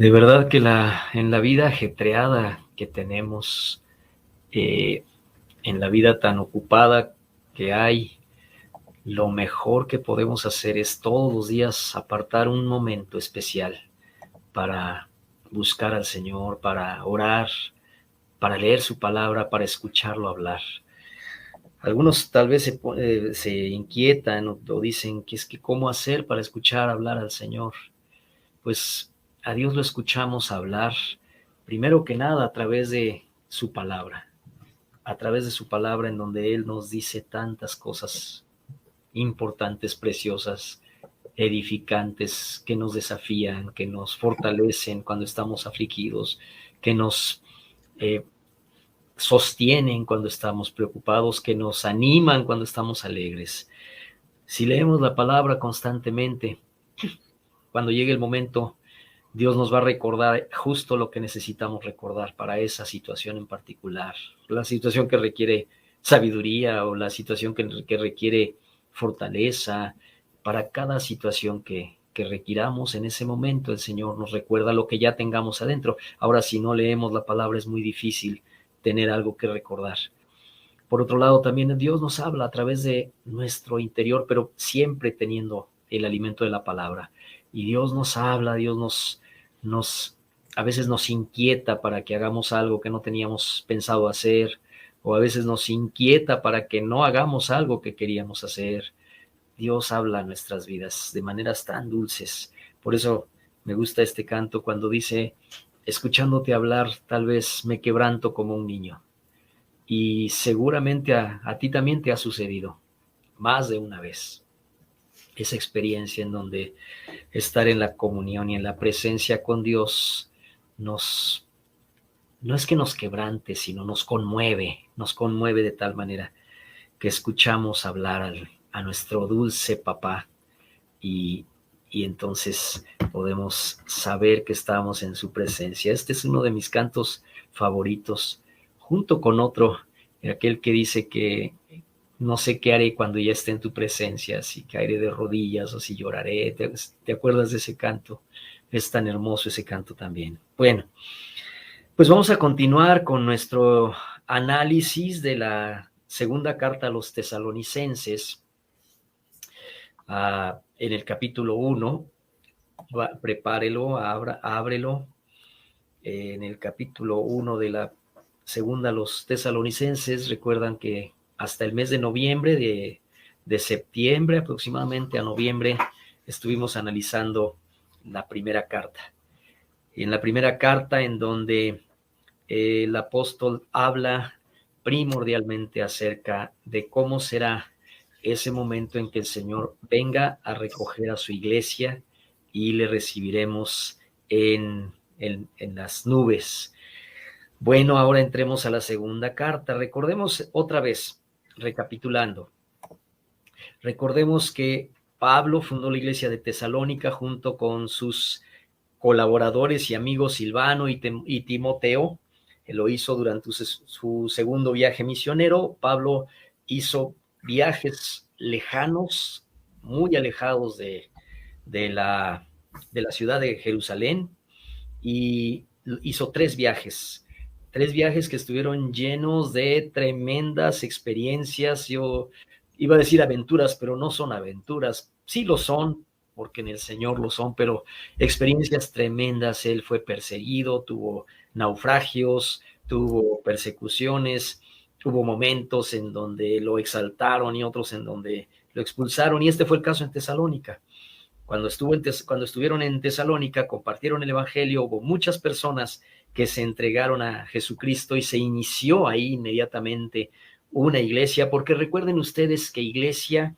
De verdad que en la vida ajetreada que tenemos, en la vida tan ocupada que hay, lo mejor que podemos hacer es todos los días apartar un momento especial para buscar al Señor, para orar, para leer su palabra, para escucharlo hablar. Algunos tal vez se inquietan o dicen que es que cómo hacer para escuchar hablar al Señor. Pues a Dios lo escuchamos hablar, primero que nada, a través de su palabra en donde Él nos dice tantas cosas importantes, preciosas, edificantes, que nos desafían, que nos fortalecen cuando estamos afligidos, que nos eh, sostienen cuando estamos preocupados, que nos animan cuando estamos alegres. Si leemos la palabra constantemente, cuando llegue el momento, Dios nos va a recordar justo lo que necesitamos recordar para esa situación en particular, la situación que requiere sabiduría o la situación que requiere fortaleza. Para cada situación que requiramos en ese momento, el Señor nos recuerda lo que ya tengamos adentro. Ahora, si no leemos la palabra, es muy difícil tener algo que recordar. Por otro lado, también Dios nos habla a través de nuestro interior, pero siempre teniendo el alimento de la palabra. Y Dios nos habla, nos a veces nos inquieta para que hagamos algo que no teníamos pensado hacer, o a veces nos inquieta para que no hagamos algo que queríamos hacer. Dios habla en nuestras vidas de maneras tan dulces. Por eso me gusta este canto cuando dice, escuchándote hablar, tal vez me quebranto como un niño. Y seguramente a ti también te ha sucedido más de una vez esa experiencia en donde estar en la comunión y en la presencia con Dios nos, no es que nos quebrante, sino nos conmueve de tal manera que escuchamos hablar a nuestro dulce papá y, y entonces podemos saber que estamos en su presencia. Este es uno de mis cantos favoritos, junto con otro, aquel que dice que no sé qué haré cuando ya esté en tu presencia, si caeré de rodillas o si lloraré. ¿Te acuerdas de ese canto? Es tan hermoso ese canto también. Bueno, pues vamos a continuar con nuestro análisis de la segunda carta a los tesalonicenses, en el capítulo 1. Prepárelo, ábrelo. En el capítulo 1 de la segunda a los tesalonicenses, recuerdan que hasta el mes de noviembre, de septiembre aproximadamente a noviembre, estuvimos analizando la primera carta. En la primera carta, en donde el apóstol habla primordialmente acerca de cómo será ese momento en que el Señor venga a recoger a su iglesia y le recibiremos en las nubes. Bueno, ahora entremos a la segunda carta. Recordemos otra vez, recapitulando, recordemos que Pablo fundó la iglesia de Tesalónica junto con sus colaboradores y amigos Silvano y Timoteo. Él lo hizo durante su segundo viaje misionero. Pablo hizo viajes lejanos, muy alejados de la ciudad de Jerusalén, y hizo tres viajes que estuvieron llenos de tremendas experiencias. Yo iba a decir aventuras, pero no son aventuras. Sí lo son, porque en el Señor lo son, pero experiencias tremendas. Él fue perseguido, tuvo naufragios, tuvo persecuciones, hubo momentos en donde lo exaltaron y otros en donde lo expulsaron, y este fue el caso en Tesalónica. Cuando estuvieron en Tesalónica, compartieron el evangelio, hubo muchas personas que se entregaron a Jesucristo y se inició ahí inmediatamente una iglesia, porque recuerden ustedes que iglesia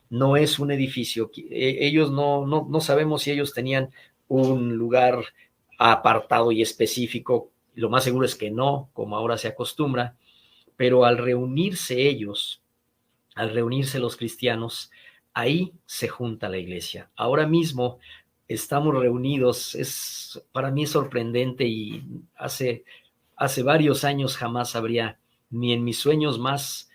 no es un edificio. Ellos no sabemos si ellos tenían un lugar apartado y específico. Lo más seguro es que no, como ahora se acostumbra, pero al reunirse ellos, al reunirse los cristianos, ahí se junta la iglesia. Ahora mismo estamos reunidos. Para mí es sorprendente, y hace varios años jamás habría, ni en mis sueños más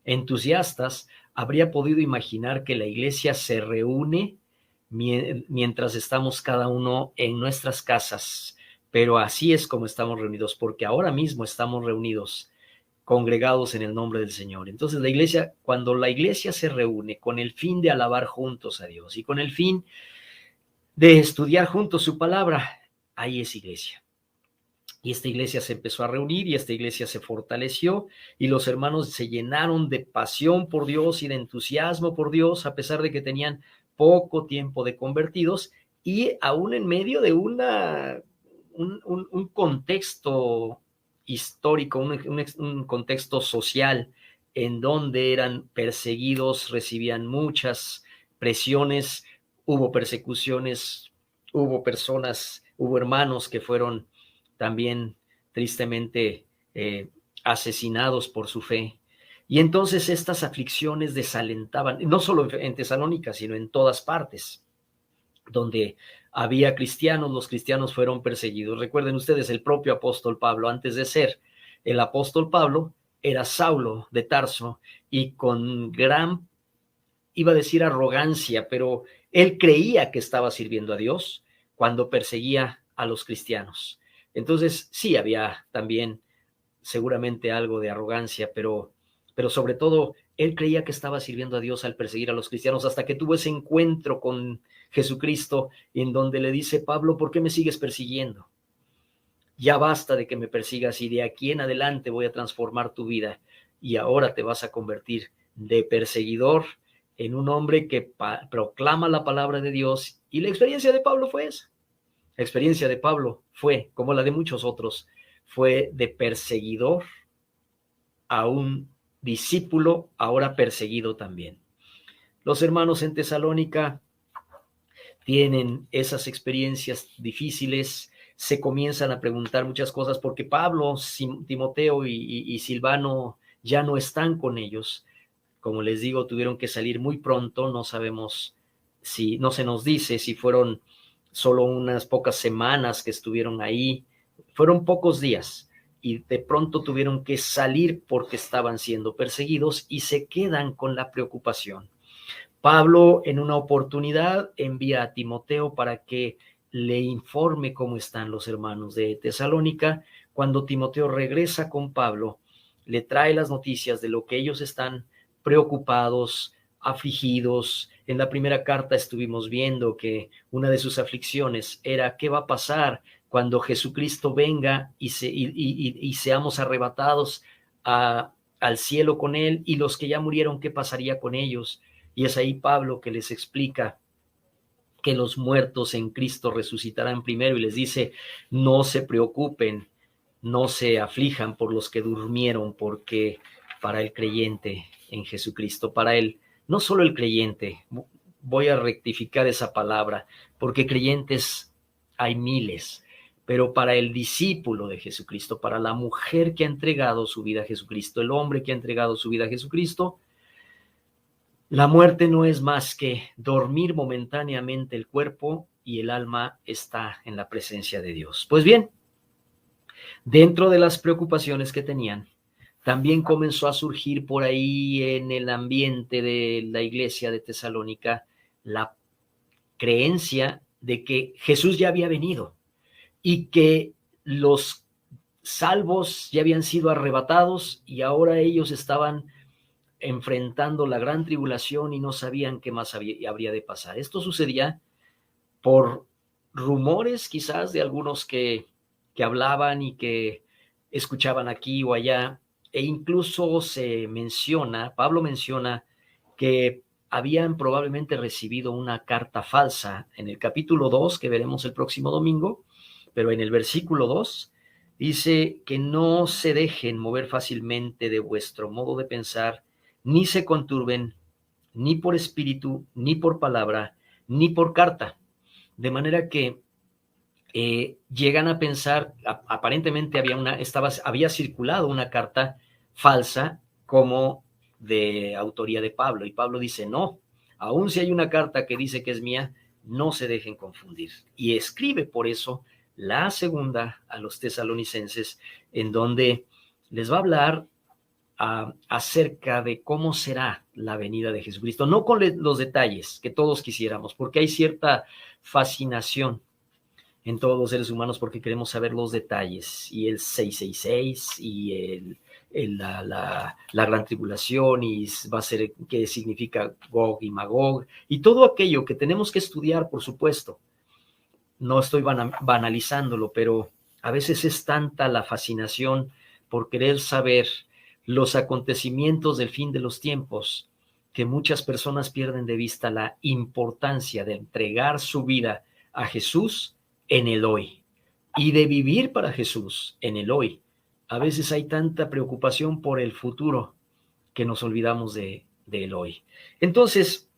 entusiastas, habría podido imaginar que la iglesia se reúne mientras estamos cada uno en nuestras casas, pero así es como estamos reunidos, porque ahora mismo estamos reunidos, congregados en el nombre del Señor. Entonces la iglesia, cuando la iglesia se reúne con el fin de alabar juntos a Dios y con el fin de estudiar juntos su palabra, ahí es iglesia. Y esta iglesia se empezó a reunir y esta iglesia se fortaleció y los hermanos se llenaron de pasión por Dios y de entusiasmo por Dios, a pesar de que tenían poco tiempo de convertidos y aún en medio de un contexto histórico, un contexto social en donde eran perseguidos, recibían muchas presiones, hubo persecuciones, hubo personas, hubo hermanos que fueron también tristemente asesinados por su fe. Y entonces estas aflicciones desalentaban, no solo en Tesalónica, sino en todas partes, donde había cristianos, los cristianos fueron perseguidos. Recuerden ustedes, el propio apóstol Pablo, antes de ser el apóstol Pablo, era Saulo de Tarso, y con gran, iba a decir arrogancia, pero él creía que estaba sirviendo a Dios cuando perseguía a los cristianos. Entonces, sí, había también seguramente algo de arrogancia, pero sobre todo, él creía que estaba sirviendo a Dios al perseguir a los cristianos, hasta que tuvo ese encuentro con Jesucristo, en donde le dice, Pablo, ¿por qué me sigues persiguiendo? Ya basta de que me persigas y de aquí en adelante voy a transformar tu vida y ahora te vas a convertir de perseguidor en un hombre que proclama la palabra de Dios. Y la experiencia de Pablo fue esa. La experiencia de Pablo fue, como la de muchos otros, fue de perseguidor a un discípulo, ahora perseguido también. Los hermanos en Tesalónica tienen esas experiencias difíciles, se comienzan a preguntar muchas cosas porque Pablo, Timoteo y Silvano ya no están con ellos. Como les digo, tuvieron que salir muy pronto, no sabemos si, no se nos dice si fueron solo unas pocas semanas que estuvieron ahí, fueron pocos días y de pronto tuvieron que salir porque estaban siendo perseguidos y se quedan con la preocupación. Pablo en una oportunidad envía a Timoteo para que le informe cómo están los hermanos de Tesalónica. Cuando Timoteo regresa con Pablo, le trae las noticias de lo que ellos están preocupados, afligidos. En la primera carta estuvimos viendo que una de sus aflicciones era qué va a pasar cuando Jesucristo venga y seamos arrebatados al cielo con él, y los que ya murieron, ¿qué pasaría con ellos? Y es ahí Pablo que les explica que los muertos en Cristo resucitarán primero y les dice, no se preocupen, no se aflijan por los que durmieron, porque para el creyente en Jesucristo, para él, no solo el creyente, voy a rectificar esa palabra, porque creyentes hay miles, pero para el discípulo de Jesucristo, para la mujer que ha entregado su vida a Jesucristo, el hombre que ha entregado su vida a Jesucristo, la muerte no es más que dormir momentáneamente el cuerpo y el alma está en la presencia de Dios. Pues bien, dentro de las preocupaciones que tenían, también comenzó a surgir por ahí en el ambiente de la iglesia de Tesalónica la creencia de que Jesús ya había venido y que los salvos ya habían sido arrebatados y ahora ellos estaban enfrentando la gran tribulación y no sabían qué más habría de pasar. Esto sucedía por rumores quizás de algunos que hablaban y que escuchaban aquí o allá, e incluso Pablo menciona que habían probablemente recibido una carta falsa en el capítulo 2, que veremos el próximo domingo, pero en el versículo 2 dice que no se dejen mover fácilmente de vuestro modo de pensar, ni se conturben, ni por espíritu, ni por palabra, ni por carta. De manera que llegan a pensar, aparentemente había circulado una carta falsa como de autoría de Pablo, y Pablo dice, no, aun si hay una carta que dice que es mía, no se dejen confundir. Y escribe por eso la segunda a los tesalonicenses, en donde les va a hablar acerca de cómo será la venida de Jesucristo, no con los detalles que todos quisiéramos, porque hay cierta fascinación en todos los seres humanos porque queremos saber los detalles, y el 666 y la gran tribulación, y va a ser qué significa Gog y Magog, y todo aquello que tenemos que estudiar, por supuesto. No estoy banalizándolo, pero a veces es tanta la fascinación por querer saber los acontecimientos del fin de los tiempos, que muchas personas pierden de vista la importancia de entregar su vida a Jesús en el hoy y de vivir para Jesús en el hoy. A veces hay tanta preocupación por el futuro que nos olvidamos del hoy. Entonces,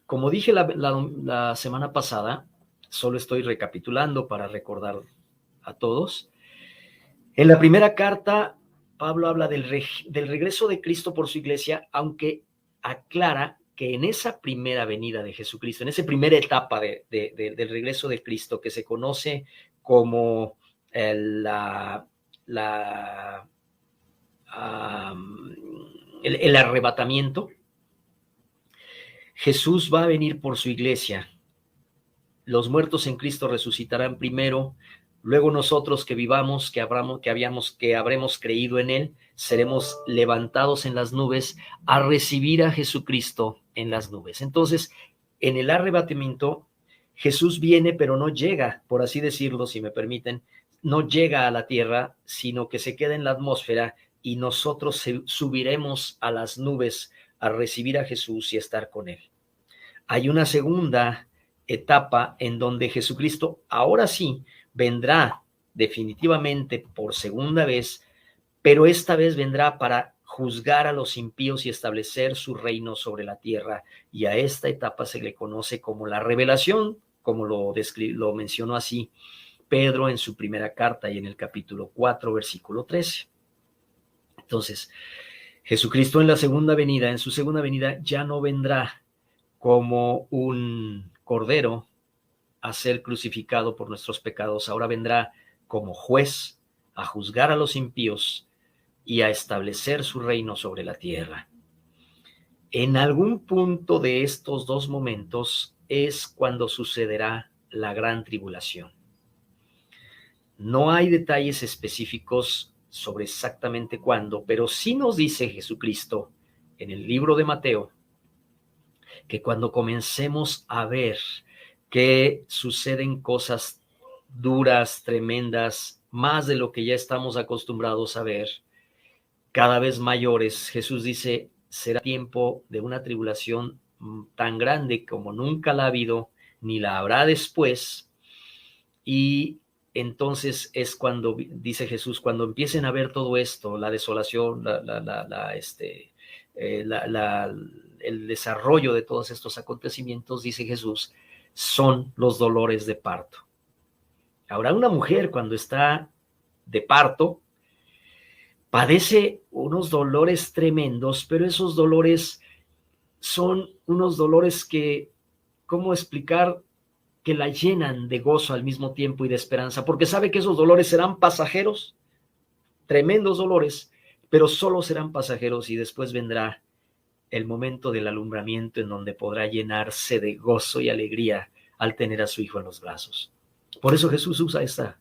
como dije la semana pasada, solo estoy recapitulando para recordar a todos. En la primera carta, Pablo habla del regreso de Cristo por su iglesia, aunque aclara que en esa primera venida de Jesucristo, en esa primera etapa del regreso de Cristo, que se conoce como el arrebatamiento, Jesús va a venir por su iglesia. Los muertos en Cristo resucitarán primero, luego nosotros que vivamos, que habremos creído en Él, seremos levantados en las nubes a recibir a Jesucristo en las nubes. Entonces, en el arrebatamiento, Jesús viene, pero no llega, por así decirlo, si me permiten, no llega a la tierra, sino que se queda en la atmósfera, y nosotros subiremos a las nubes a recibir a Jesús y estar con Él. Hay una segunda etapa en donde Jesucristo ahora sí vendrá definitivamente por segunda vez, pero esta vez vendrá para juzgar a los impíos y establecer su reino sobre la tierra, y a esta etapa se le conoce como la revelación, como lo mencionó así Pedro en su primera carta y en el capítulo 4, versículo 13. Entonces, Jesucristo en su segunda venida ya no vendrá como un cordero a ser crucificado por nuestros pecados. Ahora vendrá como juez a juzgar a los impíos y a establecer su reino sobre la tierra. En algún punto de estos dos momentos es cuando sucederá la gran tribulación. No hay detalles específicos sobre exactamente cuándo, pero sí nos dice Jesucristo en el libro de Mateo que cuando comencemos a ver que suceden cosas duras, tremendas, más de lo que ya estamos acostumbrados a ver, cada vez mayores, Jesús dice, será tiempo de una tribulación tan grande como nunca la ha habido, ni la habrá después. Y entonces es cuando, dice Jesús, cuando empiecen a ver todo esto, la desolación, el desarrollo de todos estos acontecimientos, dice Jesús, son los dolores de parto. Ahora, una mujer cuando está de parto padece unos dolores tremendos, pero esos dolores son unos dolores que, ¿cómo explicar? Que la llenan de gozo al mismo tiempo y de esperanza, porque sabe que esos dolores serán pasajeros, tremendos dolores, pero solo serán pasajeros, y después vendrá el momento del alumbramiento en donde podrá llenarse de gozo y alegría al tener a su hijo en los brazos. Por eso Jesús usa esta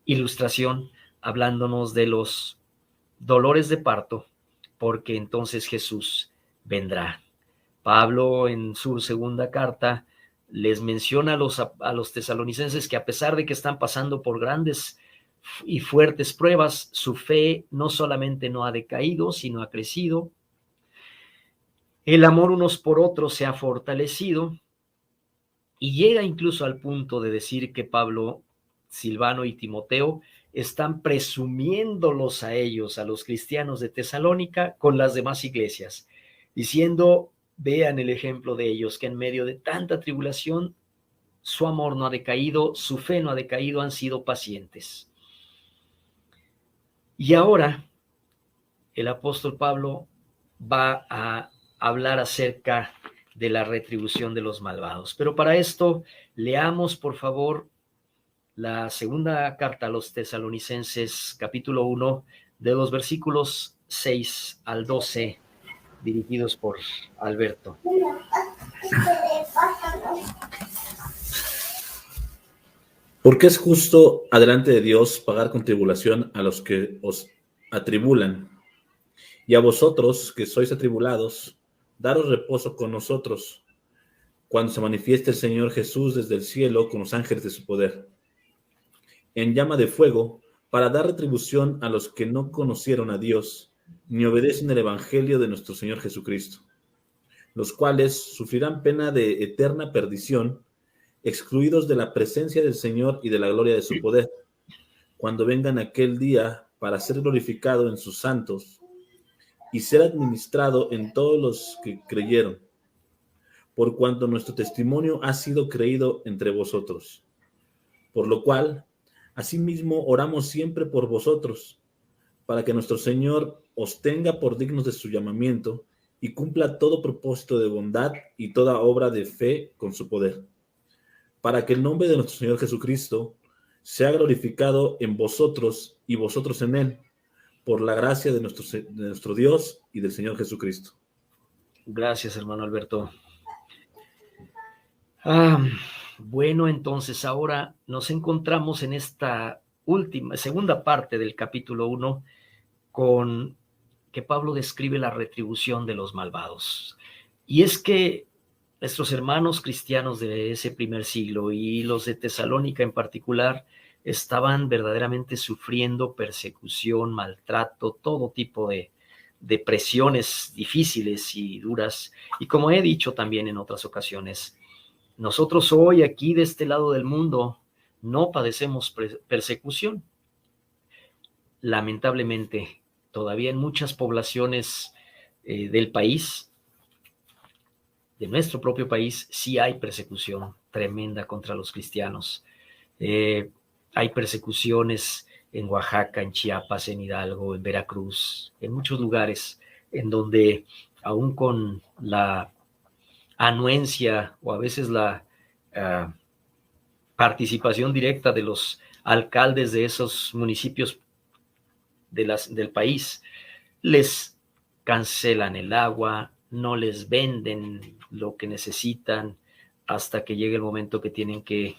ilustración hablándonos de los dolores de parto, porque entonces Jesús vendrá. Pablo en su segunda carta les menciona a los tesalonicenses que a pesar de que están pasando por grandes y fuertes pruebas, su fe no solamente no ha decaído, sino ha crecido. El amor unos por otros se ha fortalecido, y llega incluso al punto de decir que Pablo, Silvano y Timoteo están presumiéndolos a ellos, a los cristianos de Tesalónica, con las demás iglesias, diciendo, vean el ejemplo de ellos, que en medio de tanta tribulación, su amor no ha decaído, su fe no ha decaído, han sido pacientes. Y ahora, el apóstol Pablo va a hablar acerca de la retribución de los malvados. Pero para esto, leamos, por favor, la segunda carta a los tesalonicenses, capítulo 1, de los versículos 6 al 12, dirigidos por Alberto. Porque es justo adelante de Dios pagar con tribulación a los que os atribulan, y a vosotros que sois atribulados, daros reposo con nosotros, cuando se manifieste el Señor Jesús desde el cielo con los ángeles de su poder, en llama de fuego, para dar retribución a los que no conocieron a Dios, ni obedecen el evangelio de nuestro Señor Jesucristo, los cuales sufrirán pena de eterna perdición, excluidos de la presencia del Señor y de la gloria de su poder, cuando vengan aquel día para ser glorificado en sus santos y ser administrado en todos los que creyeron, por cuanto nuestro testimonio ha sido creído entre vosotros. Por lo cual, asimismo, oramos siempre por vosotros, para que nuestro Señor os tenga por dignos de su llamamiento y cumpla todo propósito de bondad y toda obra de fe con su poder, para que el nombre de nuestro Señor Jesucristo sea glorificado en vosotros y vosotros en Él, por la gracia de nuestro Dios y del Señor Jesucristo. Gracias, hermano Alberto. Bueno, entonces ahora nos encontramos en esta segunda parte del capítulo 1, con que Pablo describe la retribución de los malvados. Y es que nuestros hermanos cristianos de ese primer siglo y los de Tesalónica en particular estaban verdaderamente sufriendo persecución, maltrato, todo tipo de presiones difíciles y duras. Y como he dicho también en otras ocasiones, nosotros hoy aquí de este lado del mundo no padecemos persecución. Lamentablemente, todavía en muchas poblaciones del país, de nuestro propio país, sí hay persecución tremenda contra los cristianos. Hay persecuciones en Oaxaca, en Chiapas, en Hidalgo, en Veracruz, en muchos lugares en donde aún con la anuencia o a veces la participación directa de los alcaldes de esos municipios del país, les cancelan el agua, no les venden lo que necesitan hasta que llegue el momento que tienen que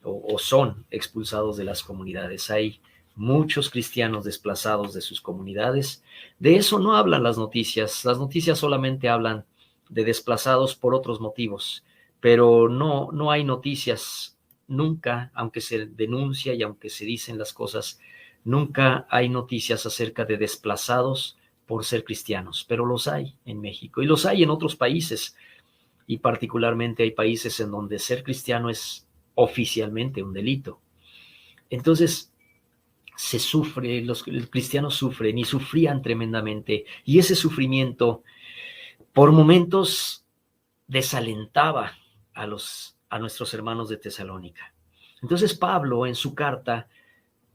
o son expulsados de las comunidades. Hay muchos cristianos desplazados de sus comunidades. De eso no hablan las noticias. Las noticias solamente hablan de desplazados por otros motivos, pero no hay noticias nunca, aunque se denuncia y aunque se dicen las cosas, nunca hay noticias acerca de desplazados por ser cristianos, pero los hay en México y los hay en otros países, y particularmente hay países en donde ser cristiano es oficialmente un delito. Entonces, se sufre, los cristianos sufren y sufrían tremendamente, y ese sufrimiento por momentos desalentaba a nuestros hermanos de Tesalónica. Entonces Pablo en su carta,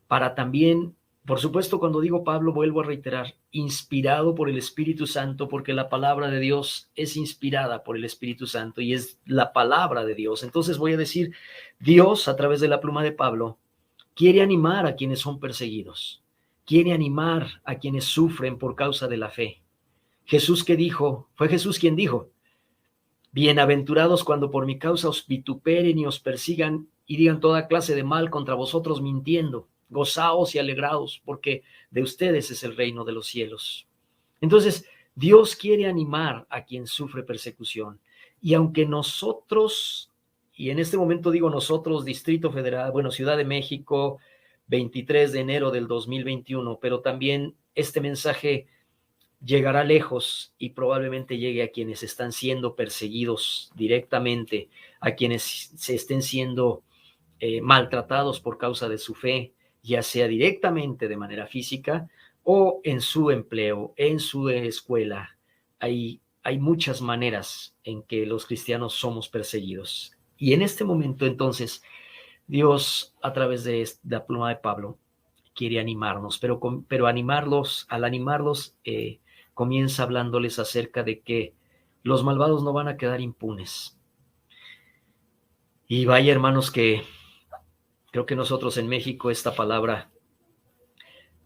para también, por supuesto, cuando digo Pablo, vuelvo a reiterar, inspirado por el Espíritu Santo, porque la palabra de Dios es inspirada por el Espíritu Santo y es la palabra de Dios. Entonces voy a decir, Dios, a través de la pluma de Pablo, quiere animar a quienes son perseguidos, quiere animar a quienes sufren por causa de la fe. Jesús que dijo, fue Jesús quien dijo, bienaventurados cuando por mi causa os vituperen y os persigan y digan toda clase de mal contra vosotros mintiendo. Gozaos y alegraos, porque de ustedes es el reino de los cielos. Entonces, Dios quiere animar a quien sufre persecución. Y aunque nosotros, y en este momento digo nosotros, Distrito Federal, Ciudad de México, 23 de enero del 2021, pero también este mensaje llegará lejos y probablemente llegue a quienes están siendo perseguidos directamente, a quienes se estén siendo maltratados por causa de su fe, ya sea directamente de manera física o en su empleo, en su escuela. Hay muchas maneras en que los cristianos somos perseguidos. Y en este momento, entonces, Dios, a través de la pluma de Pablo, quiere animarnos, pero animarlos, al animarlos, comienza hablándoles acerca de que los malvados no van a quedar impunes. Y vaya, hermanos, que Creo que nosotros en México esta palabra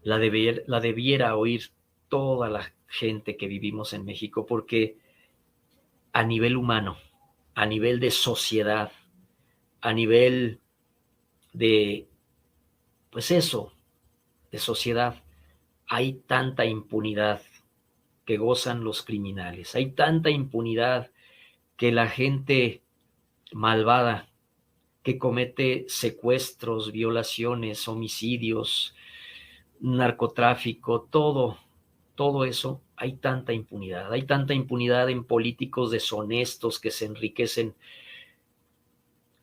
la debiera oír toda la gente que vivimos en México, porque a nivel humano, a nivel de sociedad, a nivel de, pues eso, de sociedad, hay tanta impunidad que gozan los criminales, hay tanta impunidad que la gente malvada que comete secuestros, violaciones, homicidios, narcotráfico, todo eso, hay tanta impunidad en políticos deshonestos que se enriquecen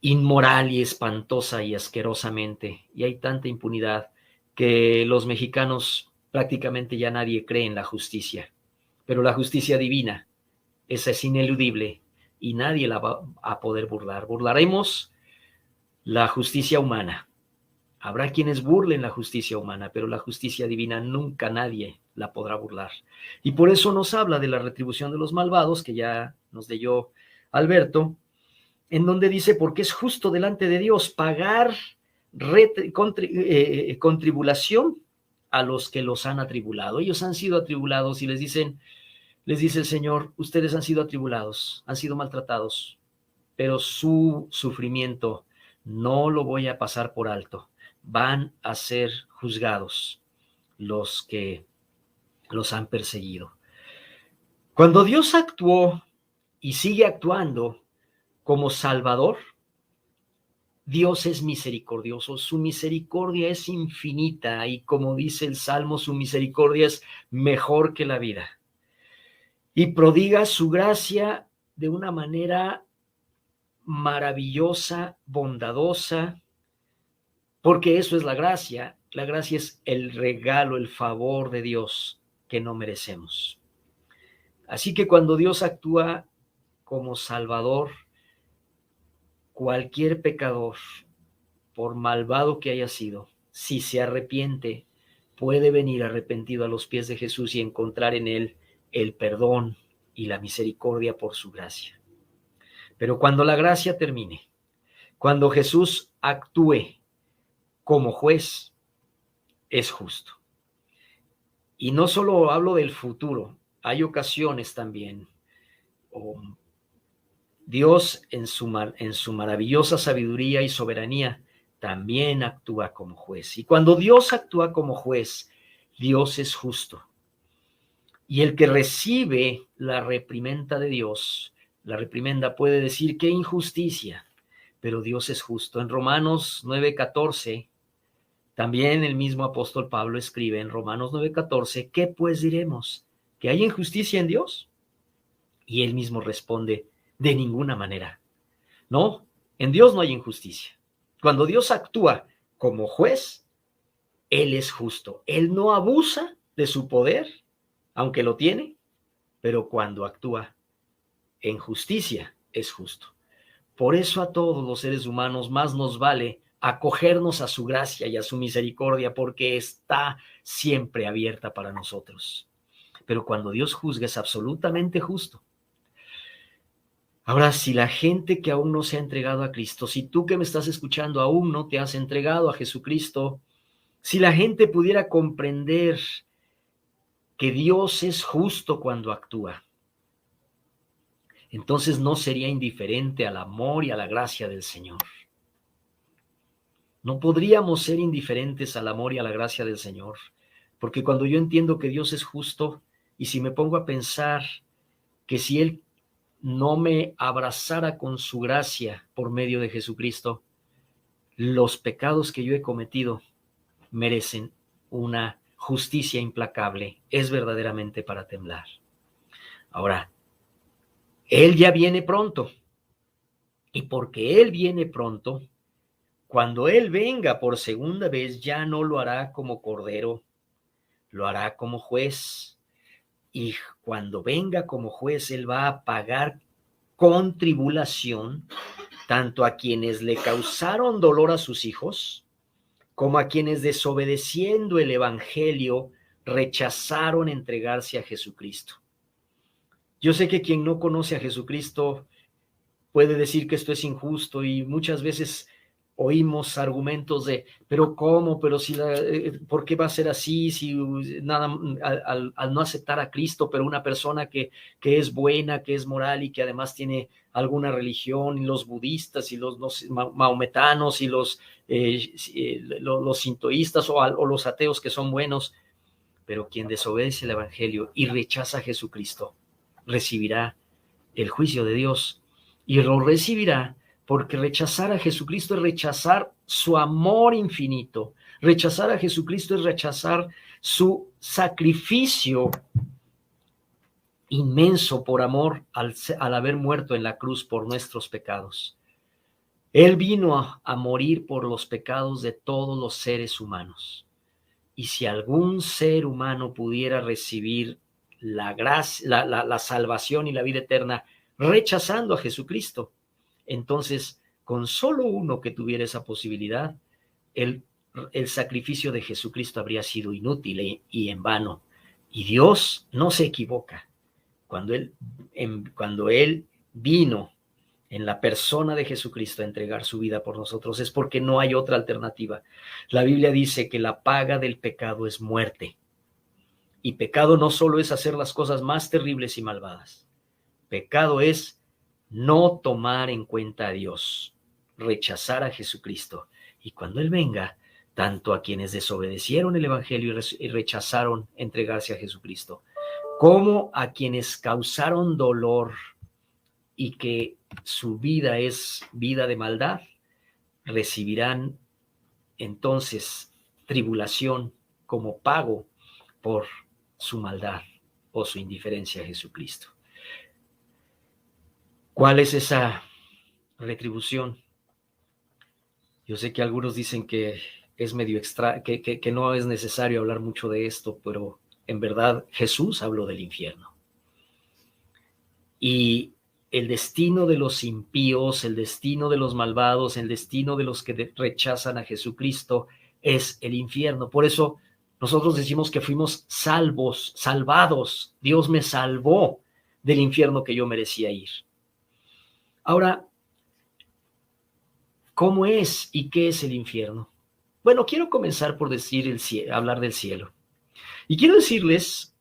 inmoral y espantosa y asquerosamente, y hay tanta impunidad que los mexicanos prácticamente ya nadie cree en la justicia, pero la justicia divina, esa es ineludible y nadie la va a poder burlar. Burlaremos la justicia humana. Habrá quienes burlen la justicia humana, pero la justicia divina nunca nadie la podrá burlar. Y por eso nos habla de la retribución de los malvados, que ya nos leyó Alberto, en donde dice, porque es justo delante de Dios pagar contribulación a los que los han atribulado. Ellos han sido atribulados y les dice el Señor, ustedes han sido atribulados, han sido maltratados, pero su sufrimiento no lo voy a pasar por alto. Van a ser juzgados los que los han perseguido. Cuando Dios actuó y sigue actuando como Salvador, Dios es misericordioso, su misericordia es infinita y como dice el Salmo, su misericordia es mejor que la vida. Y prodiga su gracia de una manera maravillosa, bondadosa, porque eso es la gracia. La gracia es el regalo, el favor de Dios que no merecemos. Así que cuando Dios actúa como Salvador, cualquier pecador, por malvado que haya sido, si se arrepiente, puede venir arrepentido a los pies de Jesús y encontrar en él el perdón y la misericordia por su gracia. Pero cuando la gracia termine, cuando Jesús actúe como juez, es justo. Y no solo hablo del futuro, hay ocasiones también. Dios en su maravillosa sabiduría y soberanía también actúa como juez. Y cuando Dios actúa como juez, Dios es justo. Y el que recibe la reprimenda de Dios, la reprimenda puede decir qué injusticia, pero Dios es justo. En Romanos 9:14, también el mismo apóstol Pablo escribe en Romanos 9:14, ¿qué pues diremos? ¿Que hay injusticia en Dios? Y él mismo responde, de ninguna manera. No, en Dios no hay injusticia. Cuando Dios actúa como juez, Él es justo. Él no abusa de su poder, aunque lo tiene, pero cuando actúa en justicia, es justo. Por eso a todos los seres humanos más nos vale acogernos a su gracia y a su misericordia, porque está siempre abierta para nosotros. Pero cuando Dios juzga es absolutamente justo. Ahora, si la gente que aún no se ha entregado a Cristo, si tú que me estás escuchando aún no te has entregado a Jesucristo, si la gente pudiera comprender que Dios es justo cuando actúa, entonces no sería indiferente al amor y a la gracia del Señor. No podríamos ser indiferentes al amor y a la gracia del Señor, porque cuando yo entiendo que Dios es justo, y si me pongo a pensar que si Él no me abrazara con su gracia por medio de Jesucristo, los pecados que yo he cometido merecen una justicia implacable. Es verdaderamente para temblar. Ahora, Él ya viene pronto. Y porque Él viene pronto, cuando Él venga por segunda vez, ya no lo hará como cordero, lo hará como juez. Y cuando venga como juez, Él va a pagar con tribulación tanto a quienes le causaron dolor a sus hijos, como a quienes desobedeciendo el evangelio rechazaron entregarse a Jesucristo. Yo sé que quien no conoce a Jesucristo puede decir que esto es injusto y muchas veces oímos argumentos de, pero ¿cómo? Pero si ¿por qué va a ser así? Si nada, al no aceptar a Cristo, pero una persona que es buena, que es moral y que además tiene alguna religión, y los budistas y los maometanos y los sintoístas o los ateos que son buenos, pero quien desobedece el evangelio y rechaza a Jesucristo recibirá el juicio de Dios, y lo recibirá porque rechazar a Jesucristo es rechazar su amor infinito. Rechazar a Jesucristo es rechazar su sacrificio inmenso por amor al haber muerto en la cruz por nuestros pecados. Él vino a morir por los pecados de todos los seres humanos. Y si algún ser humano pudiera recibir la gracia, la salvación y la vida eterna rechazando a Jesucristo, entonces con solo uno que tuviera esa posibilidad, el sacrificio de Jesucristo habría sido inútil y en vano. Y Dios no se equivoca. Cuando Él vino en la persona de Jesucristo a entregar su vida por nosotros, es porque no hay otra alternativa. La Biblia dice que la paga del pecado es muerte. Y pecado no solo es hacer las cosas más terribles y malvadas. Pecado es no tomar en cuenta a Dios, rechazar a Jesucristo. Y cuando Él venga, tanto a quienes desobedecieron el evangelio y rechazaron entregarse a Jesucristo, como a quienes causaron dolor y que su vida es vida de maldad, recibirán entonces tribulación como pago por su maldad o su indiferencia a Jesucristo. ¿Cuál es esa retribución? Yo sé que algunos dicen que es medio que no es necesario hablar mucho de esto, pero en verdad Jesús habló del infierno. Y el destino de los impíos, el destino de los malvados, el destino de los que rechazan a Jesucristo es el infierno. Por eso nosotros decimos que fuimos salvados. Dios me salvó del infierno que yo merecía ir. Ahora, ¿cómo es y qué es el infierno? Bueno, quiero comenzar por hablar del cielo. Y quiero decirles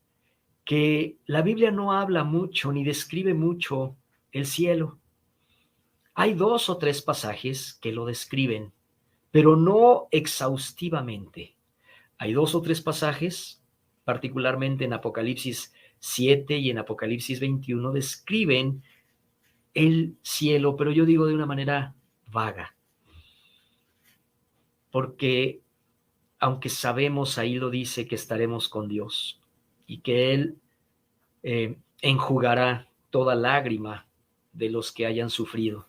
que la Biblia no habla mucho ni describe mucho el cielo. Hay 2 o 3 pasajes que lo describen, pero no exhaustivamente. Hay 2 o 3 pasajes, particularmente en Apocalipsis 7 y en Apocalipsis 21, describen el cielo, pero yo digo de una manera vaga. Porque aunque sabemos, ahí lo dice, que estaremos con Dios y que Él enjugará toda lágrima de los que hayan sufrido,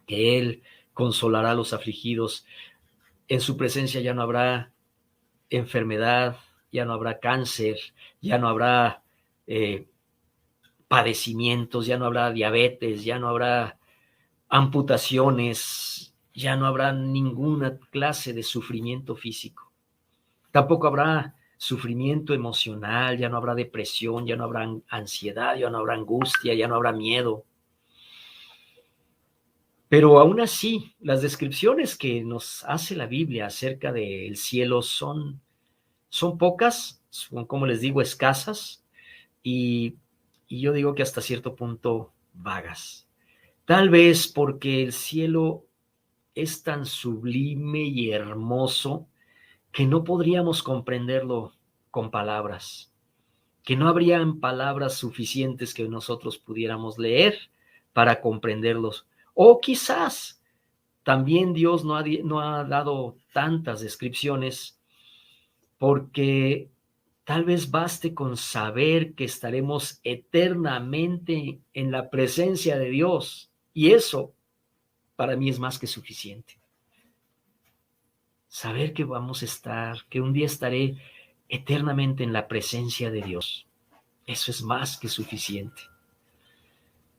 que Él consolará a los afligidos. En su presencia ya no habrá enfermedad, ya no habrá cáncer, ya no habrá padecimientos, ya no habrá diabetes, ya no habrá amputaciones, ya no habrá ninguna clase de sufrimiento físico. Tampoco habrá sufrimiento emocional, ya no habrá depresión, ya no habrá ansiedad, ya no habrá angustia, ya no habrá miedo. Pero aún así, las descripciones que nos hace la Biblia acerca del cielo son pocas, son, como les digo, escasas, y yo digo que hasta cierto punto vagas. Tal vez porque el cielo es tan sublime y hermoso que no podríamos comprenderlo con palabras, que no habrían palabras suficientes que nosotros pudiéramos leer para comprenderlos. O quizás también Dios no ha dado tantas descripciones porque tal vez baste con saber que estaremos eternamente en la presencia de Dios, y eso para mí es más que suficiente. Saber que vamos a estar, que un día estaré eternamente en la presencia de Dios, eso es más que suficiente.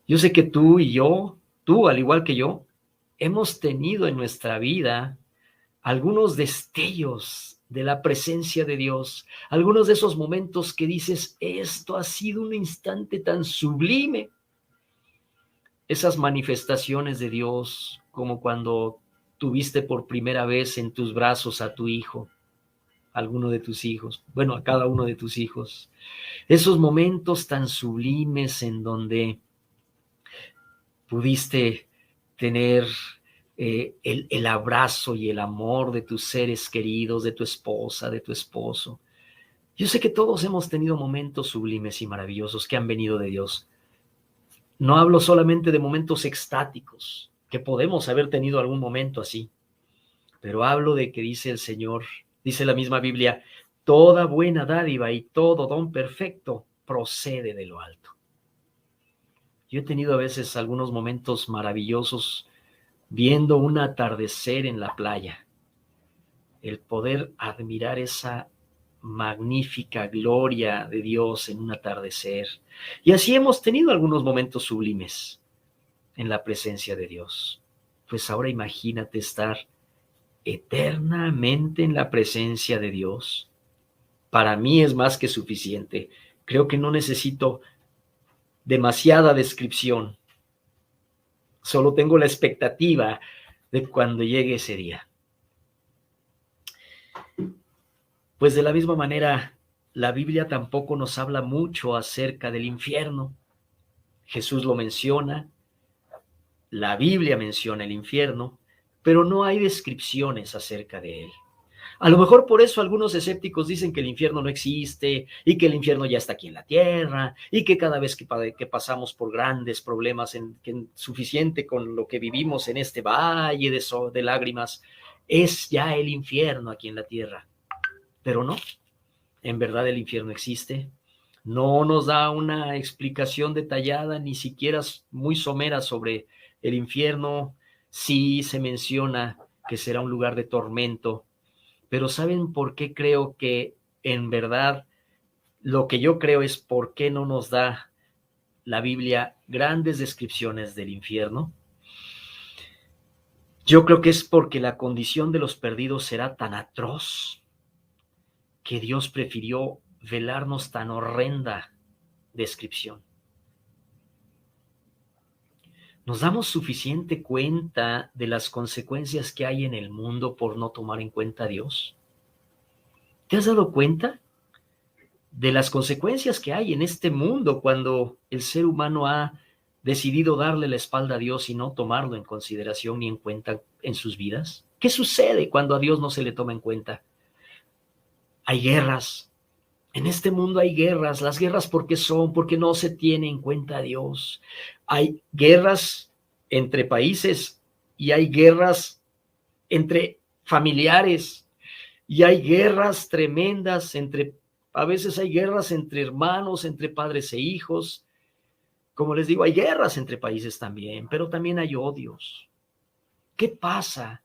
Yo sé que tú y yo, tú al igual que yo, hemos tenido en nuestra vida algunos destellos de la presencia de Dios, algunos de esos momentos que dices, esto ha sido un instante tan sublime. Esas manifestaciones de Dios, como cuando tuviste por primera vez en tus brazos a tu hijo, a alguno de tus hijos, bueno, a cada uno de tus hijos. Esos momentos tan sublimes en donde pudiste tener el abrazo y el amor de tus seres queridos, de tu esposa, de tu esposo. Yo sé que todos hemos tenido momentos sublimes y maravillosos que han venido de Dios. No hablo solamente de momentos extáticos, que podemos haber tenido algún momento así, pero hablo de que dice el Señor, dice la misma Biblia, toda buena dádiva y todo don perfecto procede de lo alto. Yo he tenido a veces algunos momentos maravillosos viendo un atardecer en la playa, el poder admirar esa magnífica gloria de Dios en un atardecer. Y así hemos tenido algunos momentos sublimes en la presencia de Dios. Pues ahora imagínate estar eternamente en la presencia de Dios. Para mí es más que suficiente. Creo que no necesito demasiada descripción. Solo tengo la expectativa de cuando llegue ese día. Pues de la misma manera, la Biblia tampoco nos habla mucho acerca del infierno. Jesús lo menciona, la Biblia menciona el infierno, pero no hay descripciones acerca de él. A lo mejor por eso algunos escépticos dicen que el infierno no existe y que el infierno ya está aquí en la tierra y que cada vez que pasamos por grandes problemas, que suficiente con lo que vivimos en este valle de lágrimas, es ya el infierno aquí en la tierra. Pero no, en verdad el infierno existe. No nos da una explicación detallada, ni siquiera muy somera sobre el infierno. Sí se menciona que será un lugar de tormento, pero ¿saben por qué creo que en verdad lo que yo creo es por qué no nos da la Biblia grandes descripciones del infierno? Yo creo que es porque la condición de los perdidos será tan atroz que Dios prefirió velarnos tan horrenda descripción. ¿Nos damos suficiente cuenta de las consecuencias que hay en el mundo por no tomar en cuenta a Dios? ¿Te has dado cuenta de las consecuencias que hay en este mundo cuando el ser humano ha decidido darle la espalda a Dios y no tomarlo en consideración ni en cuenta en sus vidas? ¿Qué sucede cuando a Dios no se le toma en cuenta? Hay guerras. En este mundo hay guerras. Las guerras, ¿por qué son? Porque no se tiene en cuenta a Dios. Hay guerras entre países y hay guerras entre familiares y hay guerras tremendas a veces hay guerras entre hermanos, entre padres e hijos. Como les digo, hay guerras entre países también, pero también hay odios. ¿Qué pasa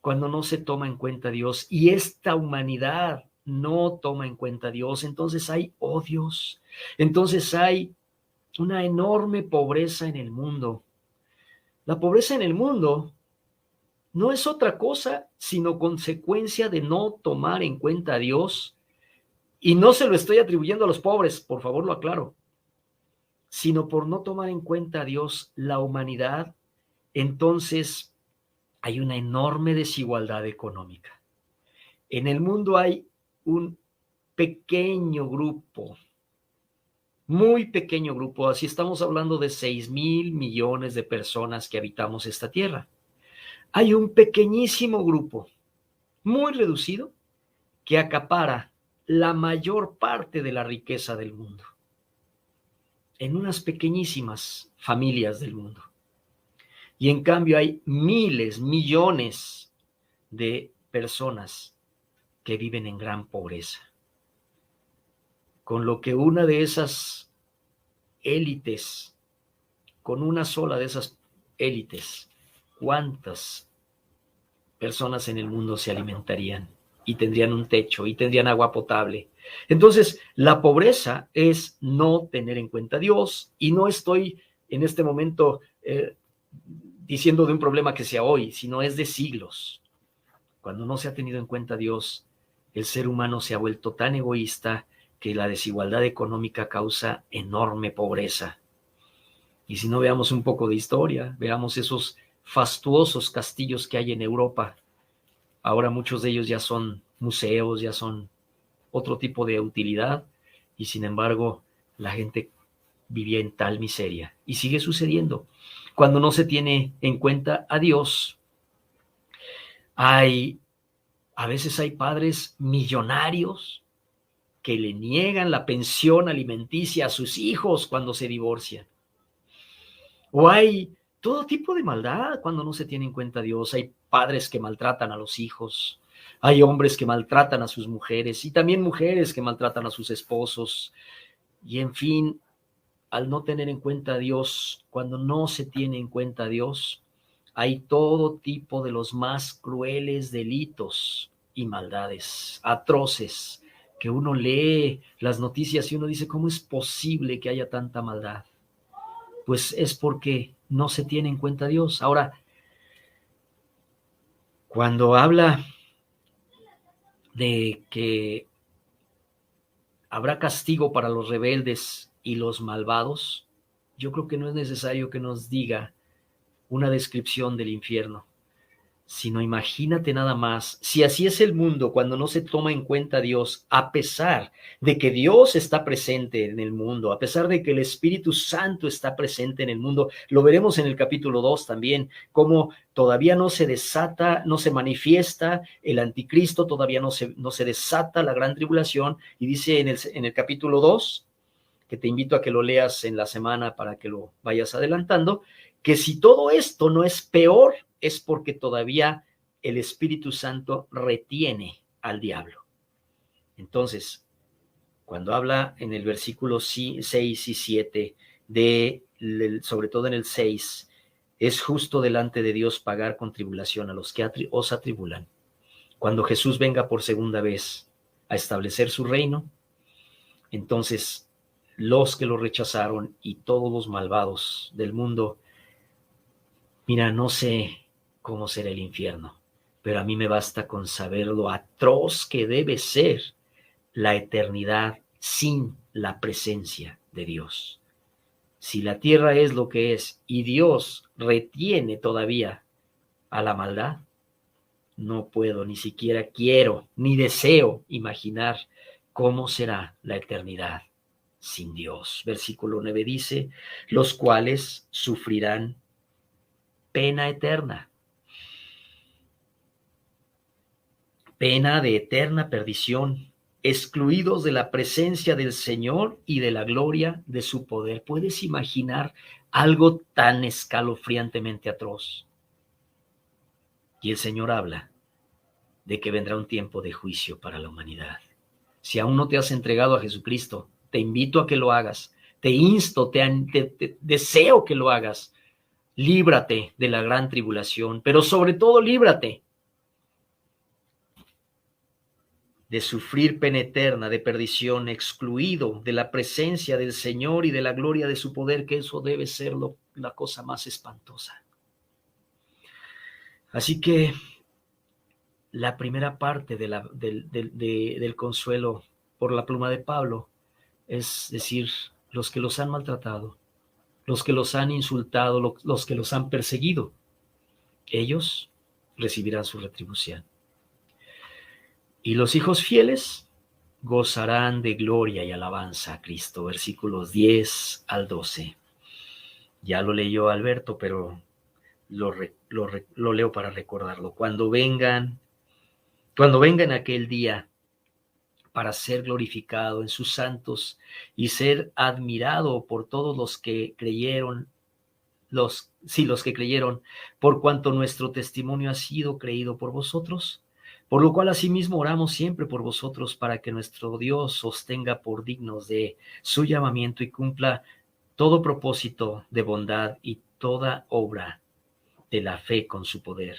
cuando no se toma en cuenta a Dios y esta humanidad no toma en cuenta a Dios? Entonces hay odios, entonces hay una enorme pobreza en el mundo. La pobreza en el mundo no es otra cosa sino consecuencia de no tomar en cuenta a Dios, y no se lo estoy atribuyendo a los pobres, por favor lo aclaro, sino por no tomar en cuenta a Dios, la humanidad. Entonces hay una enorme desigualdad económica. En el mundo hay un pequeño grupo, muy pequeño grupo, así estamos hablando de 6,000 millones de personas que habitamos esta tierra. Hay un pequeñísimo grupo, muy reducido, que acapara la mayor parte de la riqueza del mundo, en unas pequeñísimas familias del mundo. Y en cambio hay miles, millones de personas que viven en gran pobreza. Con lo que una de esas élites, con una sola de esas élites, ¿cuántas personas en el mundo se alimentarían y tendrían un techo y tendrían agua potable? Entonces, la pobreza es no tener en cuenta a Dios, y no estoy en este momento diciendo de un problema que sea hoy, sino es de siglos. Cuando no se ha tenido en cuenta a Dios, el ser humano se ha vuelto tan egoísta que la desigualdad económica causa enorme pobreza. Y si no, veamos un poco de historia, veamos esos fastuosos castillos que hay en Europa. Ahora muchos de ellos ya son museos, ya son otro tipo de utilidad, y sin embargo la gente vivía en tal miseria. Y sigue sucediendo. Cuando no se tiene en cuenta a Dios, a veces hay padres millonarios que le niegan la pensión alimenticia a sus hijos cuando se divorcian. O hay todo tipo de maldad cuando no se tiene en cuenta a Dios. Hay padres que maltratan a los hijos, hay hombres que maltratan a sus mujeres y también mujeres que maltratan a sus esposos. Y en fin, al no tener en cuenta a Dios, cuando no se tiene en cuenta a Dios, hay todo tipo de los más crueles delitos y maldades atroces, que uno lee las noticias y uno dice, ¿cómo es posible que haya tanta maldad? Pues es porque no se tiene en cuenta a Dios. Ahora, cuando habla de que habrá castigo para los rebeldes y los malvados, yo creo que no es necesario que nos diga una descripción del infierno, sino imagínate nada más, si así es el mundo cuando no se toma en cuenta a Dios, a pesar de que Dios está presente en el mundo, a pesar de que el Espíritu Santo está presente en el mundo, lo veremos en el capítulo 2 también, cómo todavía no se desata, no se manifiesta el anticristo, todavía no se desata la gran tribulación, y dice en el capítulo 2, que te invito a que lo leas en la semana para que lo vayas adelantando, que si todo esto no es peor, es porque todavía el Espíritu Santo retiene al diablo. Entonces, cuando habla en el versículo 6 y 7, sobre todo en el 6, es justo delante de Dios pagar con tribulación a los que os atribulan. Cuando Jesús venga por segunda vez a establecer su reino, entonces los que lo rechazaron y todos los malvados del mundo, mira, no sé cómo será el infierno, pero a mí me basta con saber lo atroz que debe ser la eternidad sin la presencia de Dios. Si la tierra es lo que es y Dios retiene todavía a la maldad, no puedo, ni siquiera quiero, ni deseo imaginar cómo será la eternidad sin Dios. Versículo 9 dice, los cuales sufrirán pena eterna, pena de eterna perdición, excluidos de la presencia del Señor y de la gloria de su poder. ¿Puedes imaginar algo tan escalofriantemente atroz? Y el Señor habla de que vendrá un tiempo de juicio para la humanidad. Si aún no te has entregado a Jesucristo, te invito a que lo hagas, te insto, te deseo que lo hagas. Líbrate de la gran tribulación, pero sobre todo líbrate de sufrir pena eterna, de perdición, excluido de la presencia del Señor y de la gloria de su poder, que eso debe ser la cosa más espantosa. Así que la primera parte del consuelo por la pluma de Pablo es decir, los que los han maltratado, los que los han insultado, los que los han perseguido, ellos recibirán su retribución. Y los hijos fieles gozarán de gloria y alabanza a Cristo. Versículos 10 al 12. Ya lo leyó Alberto, pero lo leo para recordarlo. Cuando vengan aquel día para ser glorificado en sus santos y ser admirado por todos los que creyeron, los que creyeron, por cuanto nuestro testimonio ha sido creído por vosotros, por lo cual asimismo oramos siempre por vosotros, para que nuestro Dios os tenga por dignos de su llamamiento y cumpla todo propósito de bondad y toda obra de la fe con su poder,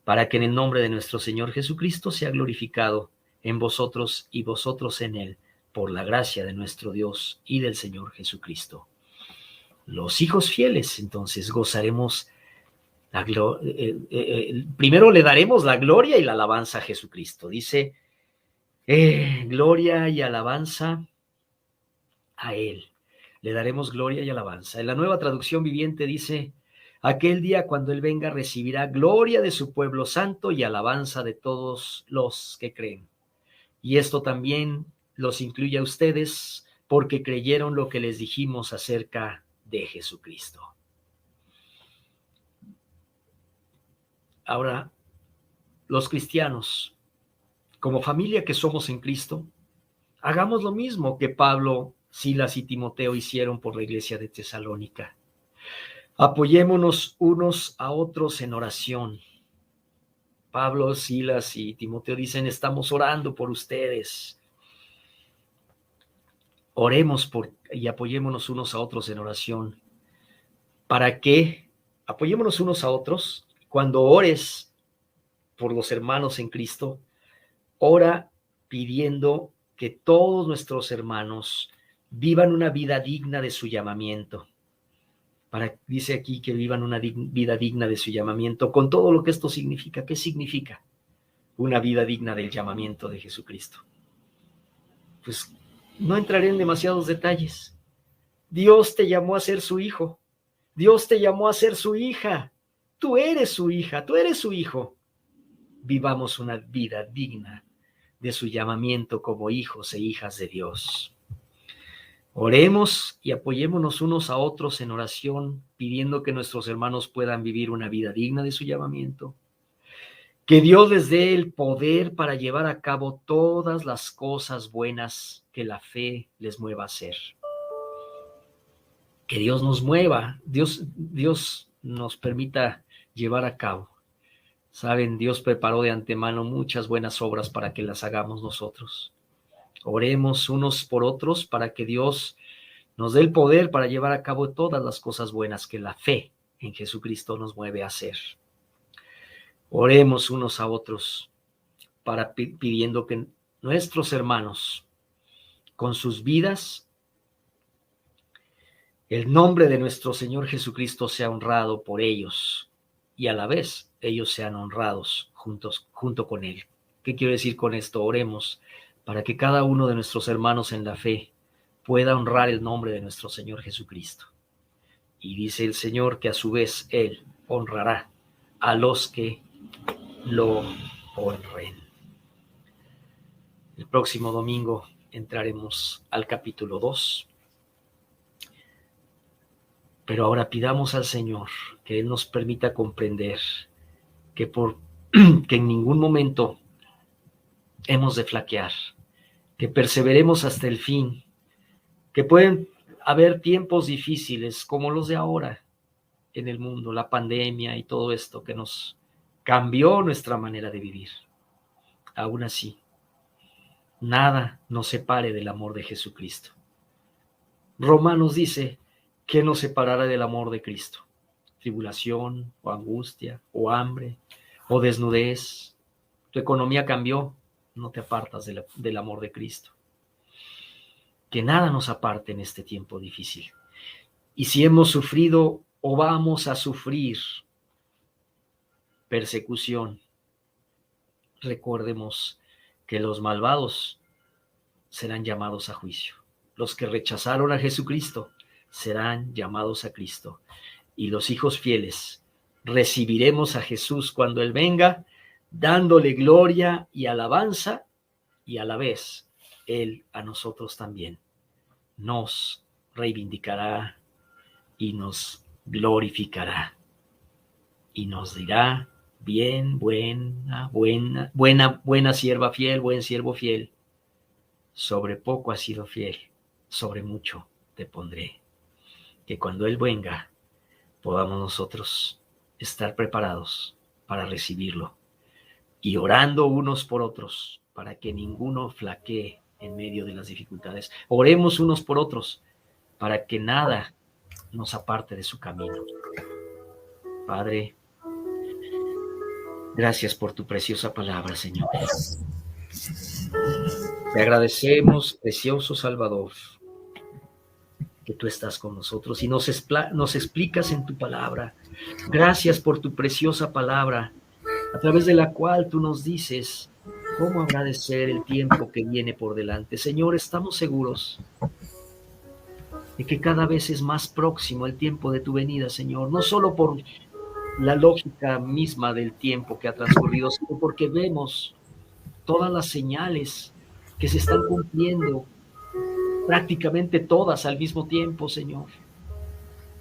para que en el nombre de nuestro Señor Jesucristo sea glorificado en vosotros y vosotros en él, por la gracia de nuestro Dios y del Señor Jesucristo. Los hijos fieles, entonces, gozaremos primero le daremos la gloria y la alabanza a Jesucristo. Dice, gloria y alabanza a él. Le daremos gloria y alabanza. En la Nueva Traducción Viviente dice, Aquel día, cuando Él venga, recibirá gloria de su pueblo santo y alabanza de todos los que creen. Y esto también los incluye a ustedes, porque creyeron lo que les dijimos acerca de Jesucristo. Ahora, los cristianos, como familia que somos en Cristo, hagamos lo mismo que Pablo, Silas y Timoteo hicieron por la iglesia de Tesalónica. Apoyémonos unos a otros en oración. Pablo, Silas y Timoteo dicen, estamos orando por ustedes. Oremos y apoyémonos unos a otros en oración. ¿Para qué? Apoyémonos unos a otros. Cuando ores por los hermanos en Cristo, ora pidiendo que todos nuestros hermanos vivan una vida digna de su llamamiento. Dice aquí que vivan una vida digna de su llamamiento, con todo lo que esto significa. ¿Qué significa una vida digna del llamamiento de Jesucristo? Pues no entraré en demasiados detalles. Dios te llamó a ser su hijo. Dios te llamó a ser su hija. Tú eres su hija, tú eres su hijo. Vivamos una vida digna de su llamamiento como hijos e hijas de Dios. Oremos y apoyémonos unos a otros en oración, pidiendo que nuestros hermanos puedan vivir una vida digna de su llamamiento. Que Dios les dé el poder para llevar a cabo todas las cosas buenas que la fe les mueva a hacer. Que Dios nos mueva, Dios nos permita llevar a cabo. Saben, Dios preparó de antemano muchas buenas obras para que las hagamos nosotros. Oremos unos por otros para que Dios nos dé el poder para llevar a cabo todas las cosas buenas que la fe en Jesucristo nos mueve a hacer. Oremos unos a otros pidiendo que nuestros hermanos, con sus vidas, el nombre de nuestro Señor Jesucristo sea honrado por ellos y a la vez ellos sean honrados junto con Él. ¿Qué quiero decir con esto? Oremos para que cada uno de nuestros hermanos en la fe pueda honrar el nombre de nuestro Señor Jesucristo. Y dice el Señor que a su vez Él honrará a los que lo honren. El próximo domingo entraremos al capítulo 2. Pero ahora pidamos al Señor que Él nos permita comprender que en ningún momento hemos de flaquear, que perseveremos hasta el fin, que pueden haber tiempos difíciles como los de ahora en el mundo, la pandemia y todo esto que nos cambió nuestra manera de vivir. Aún así, nada nos separe del amor de Jesucristo. Romanos dice que nos separará del amor de Cristo. Tribulación, o angustia, o hambre, o desnudez. Tu economía cambió, no te apartas del amor de Cristo. Que nada nos aparte en este tiempo difícil. Y si hemos sufrido o vamos a sufrir persecución, recordemos que los malvados serán llamados a juicio. Los que rechazaron a Jesucristo serán llamados a Cristo. Y los hijos fieles recibiremos a Jesús cuando Él venga, dándole gloria y alabanza, y a la vez Él a nosotros también nos reivindicará y nos glorificará y nos dirá: bien, buena sierva fiel, buen siervo fiel, sobre poco has sido fiel, sobre mucho te pondré. Que cuando Él venga podamos nosotros estar preparados para recibirlo y orando unos por otros para que ninguno flaquee en medio de las dificultades. Oremos unos por otros para que nada nos aparte de su camino. Padre, gracias por tu preciosa palabra, Señor. Te agradecemos, precioso Salvador, que tú estás con nosotros y nos explicas en tu palabra. Gracias por tu preciosa palabra, a través de la cual tú nos dices cómo agradecer el tiempo que viene por delante. Señor, estamos seguros de que cada vez es más próximo el tiempo de tu venida, Señor, no solo por la lógica misma del tiempo que ha transcurrido, sino porque vemos todas las señales que se están cumpliendo, prácticamente todas al mismo tiempo, Señor.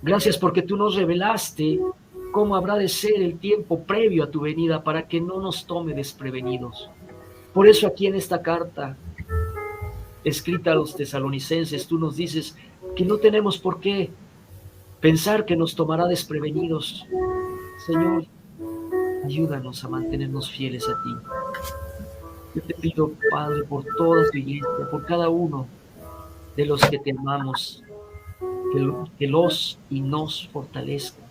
Gracias porque tú nos revelaste cómo habrá de ser el tiempo previo a tu venida para que no nos tome desprevenidos. Por eso aquí en esta carta escrita a los tesalonicenses, tú nos dices que no tenemos por qué pensar que nos tomará desprevenidos. Señor, ayúdanos a mantenernos fieles a ti. Yo te pido, Padre, por toda tu iglesia, por cada uno de los que te amamos, que los y nos fortalezcas.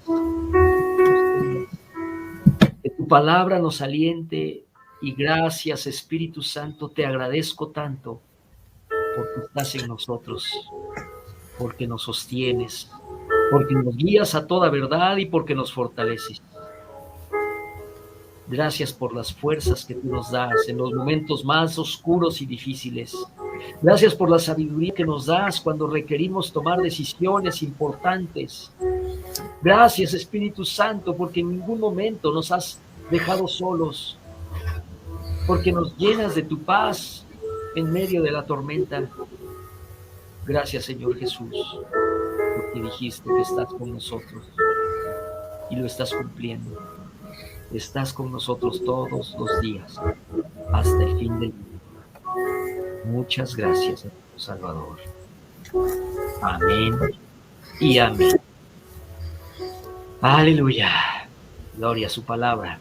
Que tu palabra nos aliente y gracias, Espíritu Santo, te agradezco tanto porque estás en nosotros, porque nos sostienes, porque nos guías a toda verdad y porque nos fortaleces. Gracias por las fuerzas que tú nos das en los momentos más oscuros y difíciles. Gracias por la sabiduría que nos das cuando requerimos tomar decisiones importantes. Gracias, Espíritu Santo, porque en ningún momento nos has dejado solos, porque nos llenas de tu paz en medio de la tormenta. Gracias, Señor Jesús, porque dijiste que estás con nosotros y lo estás cumpliendo. Estás con nosotros todos los días, hasta el fin del día. Muchas gracias, Salvador. Amén y amén. Aleluya. Gloria a su palabra.